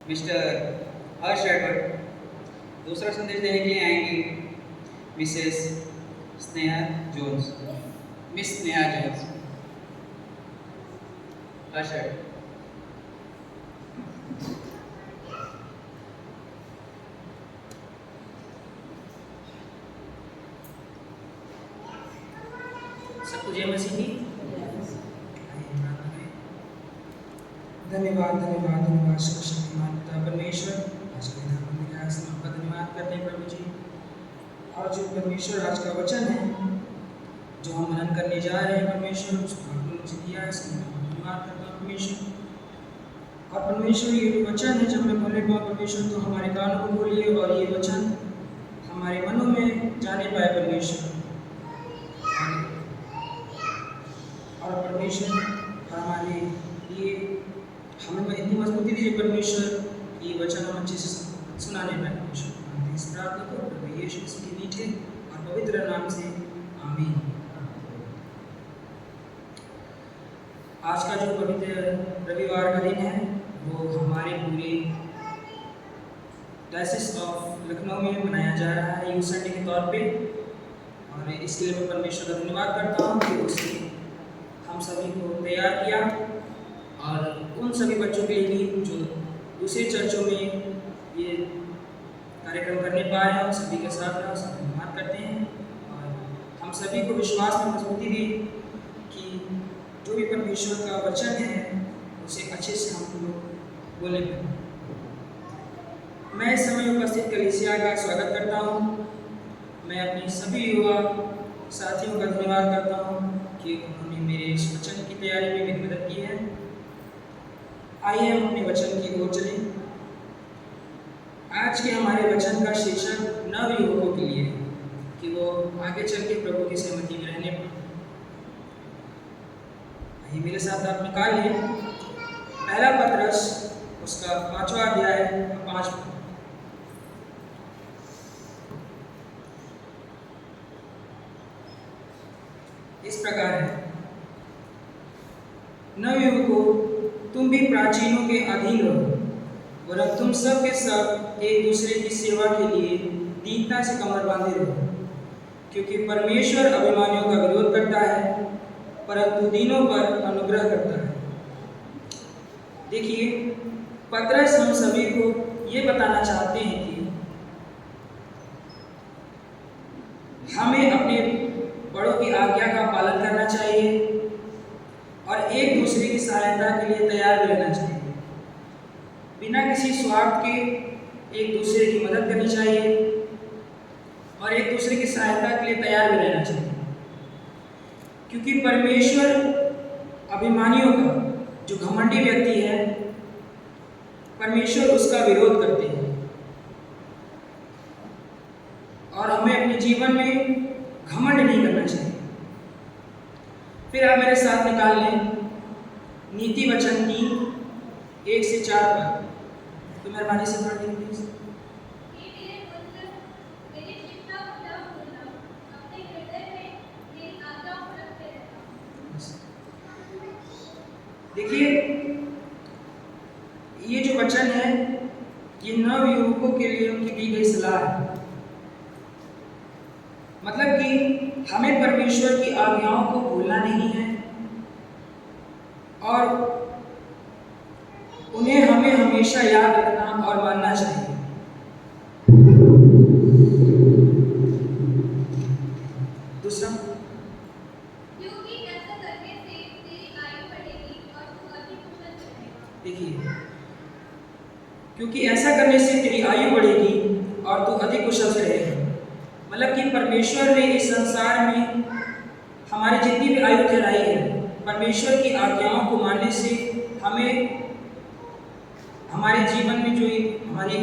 Mister हर्ष राठौड़। दूसरा संदेश देने के लिए आएंगी Mrs Sneha Jones, Miss Sneha Jones. Harsh Rathore. सबको जय मसीह की। धन्यवाद धन्यवाद धन्यवाद शक्तिमान पिता परमेश्वर, आज के दिन हमने प्रयास में आपका धन्यवाद करते हैं प्रभु जी। और जो परमेश्वर आज का वचन है जो हम मनन करने जा रहे हैं परमेश्वर, उसको आपने मुझे दिया है, इसके लिए मैं धन्यवाद करता हूँ परमेश्वर। और परमेश्वर ये जो वचन है जब मैं बोलने पाऊँ परमेश्वर, तो हमारे कानों को खोलिए और ये वचन हमारे मनों में जाने पाए परमेश्वर। और परमेश्वर हमारे लिए हमें इतनी मजबूती दीजिए परमेश्वर, ये वचन हम अच्छे से सुनाने में परमेश्वर। इस प्रार्थना को प्रभु यीशु मसीह के मीठे और पवित्र नाम से आमीन। आज का जो पवित्र रविवार का दिन है वो हमारे पूरे डायसिस ऑफ लखनऊ में मनाया जा रहा है यूथ संडे के तौर पे। और इसके लिए मैं परमेश्वर का धन्यवाद करता हूँ कि उसने हम सभी को तैयार किया, और उन सभी बच्चों के लिए भी जो दूसरे चर्चों में ये कार्यक्रम करने पाए हैं, सभी के साथ हम सब धन्यवाद करते हैं। और हम सभी को विश्वास में मजबूती दी कि जो भी परमेश्वर का वचन है उसे अच्छे से हम लोग बोले। मैं इस समय उपस्थित कलीसिया का स्वागत करता हूँ। मैं अपने सभी युवा साथियों का धन्यवाद करता हूँ कि उन्होंने मेरे इस वचन की तैयारी में मेरी मदद की है। आइए हम अपने वचन की ओर चलें। आज के हमारे वचन का शीर्षक नव युवकों के लिए कि वो आगे चल के प्रभु की सहमति में रहने पाए। आइए मेरे साथ आप निकाल लें पहला पत्रस उसका 5वां अध्याय 5 पद। इस प्रकार है, नवयुवकों तुम भी प्राचीनों के अधीन रहो, और तुम सब के सब एक दूसरे की सेवा के लिए दीनता से कमर बांधे रहो, क्योंकि परमेश्वर अभिमानियों का विरोध करता है परंतु दीनों पर अनुग्रह करता है। देखिए, पत्रस हम सभी को ये बताना चाहते हैं कि हमें अपने बड़ों की आज्ञा का पालन करना चाहिए और एक दूसरे की सहायता के लिए तैयार रहना चाहिए। बिना किसी स्वार्थ के एक दूसरे की मदद करनी चाहिए और एक दूसरे की सहायता के लिए तैयार भी रहना चाहिए, क्योंकि परमेश्वर अभिमानियों का, जो घमंडी व्यक्ति है, परमेश्वर उसका विरोध करते हैं। और हमें अपने जीवन में घमंड नहीं करना चाहिए। फिर आप मेरे साथ निकाल लें नीति वचन 3:1 से 4 पर। तो मेहरबानी से पढ़ दें प्लीज। देखिए, ये जो वचन है ये नव युवकों के लिए उनकी दी गई सलाह है। मतलब कि हमें परमेश्वर की आज्ञाओं को भूलना नहीं है और उन्हें हमें हमेशा याद रखना और मानना चाहिए। दूसरा, देखिए, क्योंकि ऐसा करने से तेरी आयु बढ़ेगी और तू अधिक कुशल से रहेगा। मतलब कि परमेश्वर ने इस संसार में हमारी जितनी भी आयु ठहराई है, परमेश्वर की आज्ञाओं को मानने से हमें हमारे जीवन में जो हमारी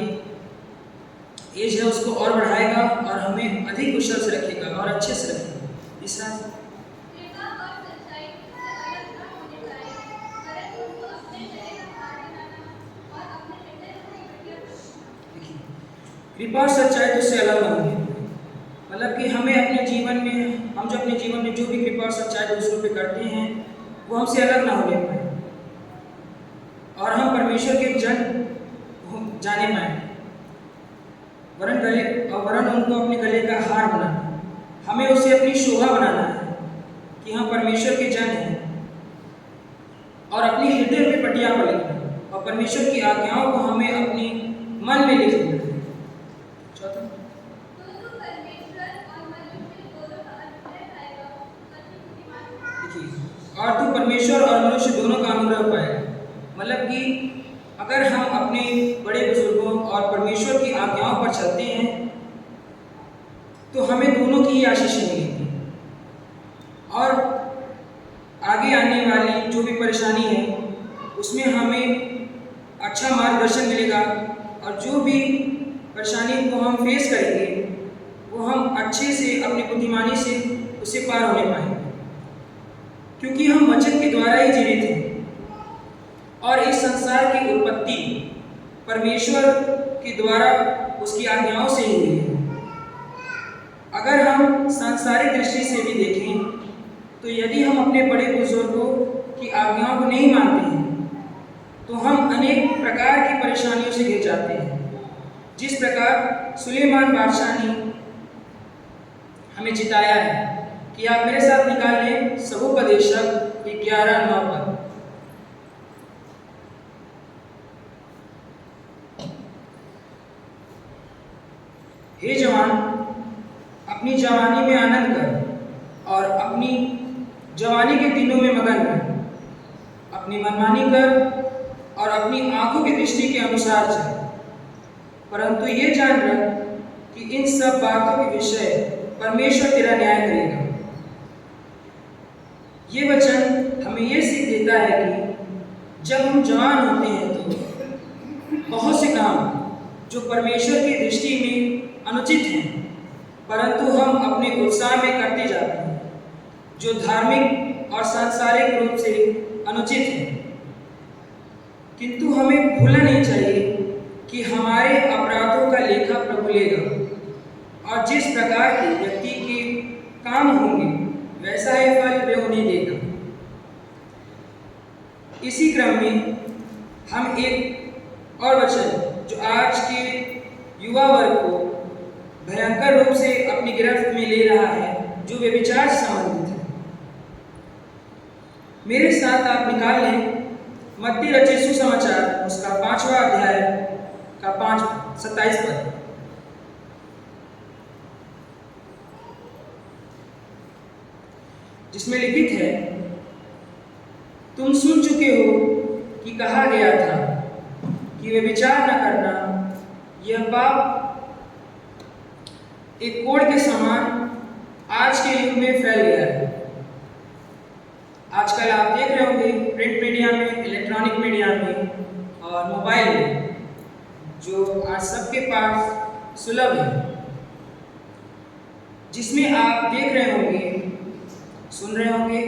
एज है उसको और बढ़ाएगा और हमें अधिक कुशल से रखेगा और अच्छे से रखेगा। तीसरा, कृपा और सच्चाई तो उससे अलग होंगे। मतलब कि हमें अपने जीवन में, हम जो अपने जीवन में जो भी कृपा और सच्चाई दूसरों पे करते हैं वो हमसे अलग ना होने पाए, और हम परमेश्वर के जन जाने पाए, वरन उनको अपने गले का हार बनाना। हमें उसे अपनी शोभा बनाना है कि हम परमेश्वर के जन हैं, और अपनी हृदय पे पटिया पर लिखना, और परमेश्वर की आज्ञाओं को हमें अपनी मन में लिख लेना है। चौथा, और तू परमेश्वर और मनुष्य दोनों का अनुग्रह पाएगा। मतलब कि अगर हम अपने बड़े बुजुर्गों और परमेश्वर की आज्ञाओं पर चलते हैं तो हमें दोनों की ही आशीषें मिलेंगी, और आगे आने वाली जो भी परेशानी है उसमें हमें अच्छा मार्गदर्शन मिलेगा, और जो भी परेशानी को हम फेस करेंगे वो हम अच्छे से अपनी बुद्धिमानी से उसे पार होने पाएंगे, क्योंकि हम वचन के द्वारा ही जीवित हैं, और इस संसार की उत्पत्ति परमेश्वर के द्वारा उसकी आज्ञाओं से ही हुई है। अगर हम सांसारिक दृष्टि से भी देखें तो यदि हम अपने बड़े बुजुर्गों की आज्ञाओं को नहीं मानते हैं तो हम अनेक प्रकार की परेशानियों से घिर जाते हैं। जिस प्रकार सुलेमान बादशाह ने हमें जिताया है कि आप मेरे साथ निकाल लें सवोपदेशक 11:9 पर। हे जवान, अपनी जवानी में आनंद कर और अपनी जवानी के दिनों में मगन रह, अपनी मनमानी कर और अपनी आंखों की दृष्टि के अनुसार चल, परंतु ये जान रख कि इन सब बातों के विषय परमेश्वर तेरा न्याय करेगा। ये वचन हमें ये सीख देता है कि जब हम जवान होते हैं तो बहुत से काम जो परमेश्वर की दृष्टि में अनुचित हैं, परंतु हम अपने उत्साह में करते जाते हैं, जो धार्मिक और सांसारिक रूप से अनुचित है। किंतु हमें भूलना नहीं चाहिए कि हमारे अपराधों का लेखा प्रभु लेगा, और जिस प्रकार के व्यक्ति के काम होंगे वैसा ही फल वे उन्हें देगा। इसी क्रम में हम एक और वचन जो आज के युवा वर्ग को भयंकर रूप से अपनी गिरफ्त में ले रहा है, जो व्यभिचार से संबंधित है, मेरे साथ आप निकाल लें मत्ती रचित सुसमाचार उसका 5वां अध्याय का 27 पद। जिसमें लिखित है, तुम सुन चुके हो कि कहा गया था कि व्यभिचार न करना, यह पाप एक कोढ़ के समान आज के युग में फैल गया है। आजकल आप देख रहे होंगे प्रिंट मीडिया में, इलेक्ट्रॉनिक मीडिया में और मोबाइल में, जो आज सबके पास सुलभ है, जिसमें आप देख रहे होंगे, सुन रहे होंगे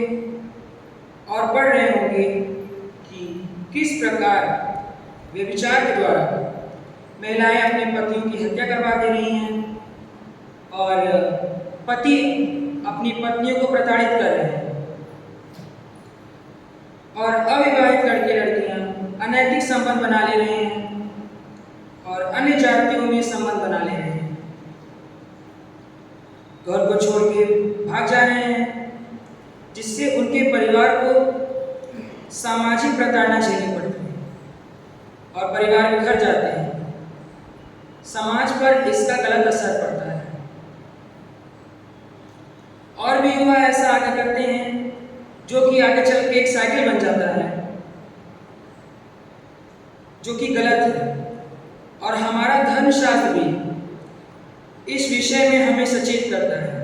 और पढ़ रहे होंगे कि किस प्रकार व्यभिचार के द्वारा महिलाएं अपने पतियों की हत्या करवा दे रही हैं, और पति अपनी पत्नियों को प्रताड़ित कर रहे हैं, और अविवाहित लड़के लड़कियां अनैतिक संबंध बना ले रहे हैं और अन्य जातियों में संबंध बना ले रहे हैं, घर को छोड़ के भाग जा रहे हैं, जिससे उनके परिवार को सामाजिक प्रताड़ना झेलनी पड़ती है और परिवार बिखर जाते हैं। समाज पर इसका गलत असर पड़ता है, और भी युवा ऐसा आगे करते हैं जो कि आगे चल के एक साइकिल बन जाता है, जो कि गलत है। और हमारा धर्मशास्त्र भी इस विषय में हमें सचेत करता है।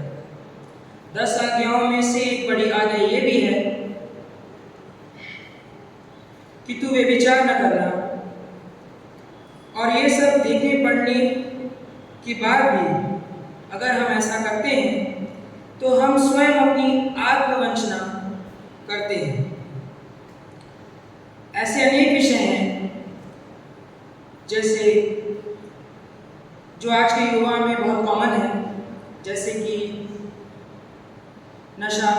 10 आज्ञाओं में से एक बड़ी आज्ञा ये भी है कि तू व्यभिचार न करना, और ये सब देखने पढ़ने के बाद भी अगर हम ऐसा करते हैं तो हम स्वयं अपनी आत्मवंचना करते हैं। ऐसे अनेक विषय हैं जैसे जो आज के युवा में बहुत कॉमन है, जैसे कि नशा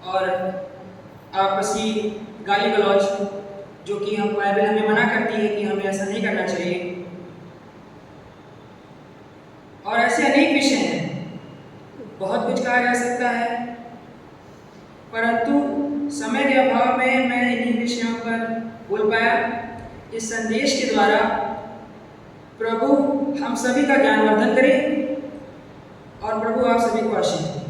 और आपसी गाली गलौज, जो कि हम बाइबल हमें मना करती है कि हमें ऐसा नहीं करना चाहिए। ऐसे अनेक विषय हैं, बहुत कुछ कहा जा सकता है, परंतु समय के अभाव में मैं इन्हीं विषयों पर बोल पाया। इस संदेश के द्वारा प्रभु हम सभी का ज्ञानवर्धन करे और प्रभु आप सभी को आशीष दे।